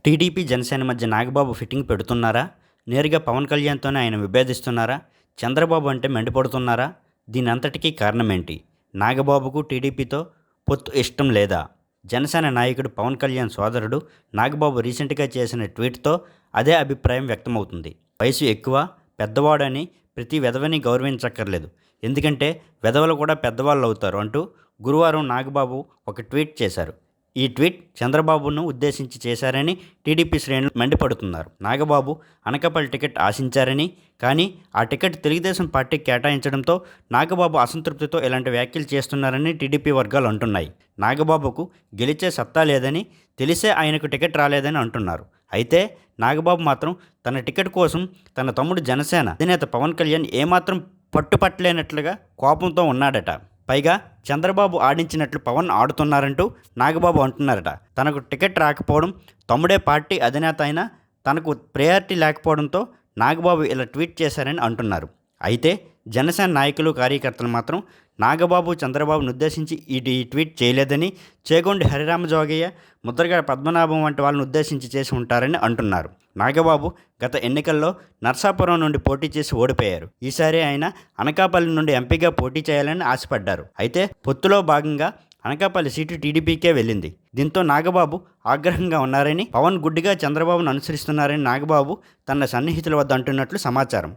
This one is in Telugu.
టీడీపీ, జనసేన మధ్య నాగబాబు ఫిట్టింగ్ పెడుతున్నారా? నేరుగా పవన్ కళ్యాణ్‌తోనే ఆయన విభేదిస్తున్నారా? చంద్రబాబు అంటే మండిపడుతున్నారా? దీనంతటికీ కారణమేంటి? నాగబాబుకు టీడీపీతో పొత్తు ఇష్టం లేదా? జనసేన నాయకుడు పవన్ కళ్యాణ్ సోదరుడు నాగబాబు రీసెంట్‌గా చేసిన ట్వీట్‌తో అదే అభిప్రాయం వ్యక్తమవుతుంది. వయసు ఎక్కువ, పెద్దవాడని ప్రతి వెధవని గౌరవించక్కర్లేదు. ఎందుకంటే వెధవలు కూడా పెద్దవాళ్ళవుతారు అంటూ గురువారం నాగబాబు ఒక ట్వీట్ చేశారు. ఈ ట్వీట్ చంద్రబాబును ఉద్దేశించి చేశారని టీడీపీ శ్రేణులు మండిపడుతున్నారు. నాగబాబు అనకాపల్లి టికెట్ ఆశించారని, కానీ ఆ టికెట్ తెలుగుదేశం పార్టీకి కేటాయించడంతో నాగబాబు అసంతృప్తితో ఇలాంటి వ్యాఖ్యలు చేస్తున్నారని టీడీపీ వర్గాలు అంటున్నాయి. నాగబాబుకు గెలిచే సత్తా లేదని తెలిసే ఆయనకు టికెట్ రాలేదని అంటున్నారు. అయితే నాగబాబు మాత్రం తన టికెట్ కోసం తన తమ్ముడు జనసేన అధినేత పవన్ కళ్యాణ్ ఏమాత్రం పట్టుపట్టలేనట్లుగా కోపంతో ఉన్నాడట. పైగా చంద్రబాబు ఆడించినట్లు పవన్ ఆడుతున్నారంటూ నాగబాబు అంటున్నారట. తనకు టికెట్ రాకపోవడం, తమ్ముడే పార్టీ అధినేత అయినా తనకు ప్రయారిటీ లేకపోవడంతో నాగబాబు ఇలా ట్వీట్ చేశారని అంటున్నారు. అయితే జనసేన నాయకులు, కార్యకర్తలు మాత్రం నాగబాబు చంద్రబాబును ఉద్దేశించి ఈ ట్వీట్ చేయలేదని, చేగొండి హరిరామజోగయ్య, ముద్రగడ పద్మనాభం వంటి వాళ్ళని ఉద్దేశించి చేసి ఉంటారని అంటున్నారు. నాగబాబు గత ఎన్నికల్లో నర్సాపురం నుండి పోటీ చేసి ఓడిపోయారు. ఈసారి ఆయన అనకాపల్లి నుండి ఎంపీగా పోటీ చేయాలని ఆశపడ్డారు. అయితే పొత్తులో భాగంగా అనకాపల్లి సీటు టీడీపీకే వెళ్ళింది. దీంతో నాగబాబు ఆగ్రహంగా ఉన్నారని, పవన్ గుడ్డిగా చంద్రబాబును అనుసరిస్తున్నారని నాగబాబు తన సన్నిహితుల వద్ద అంటున్నట్లు సమాచారం.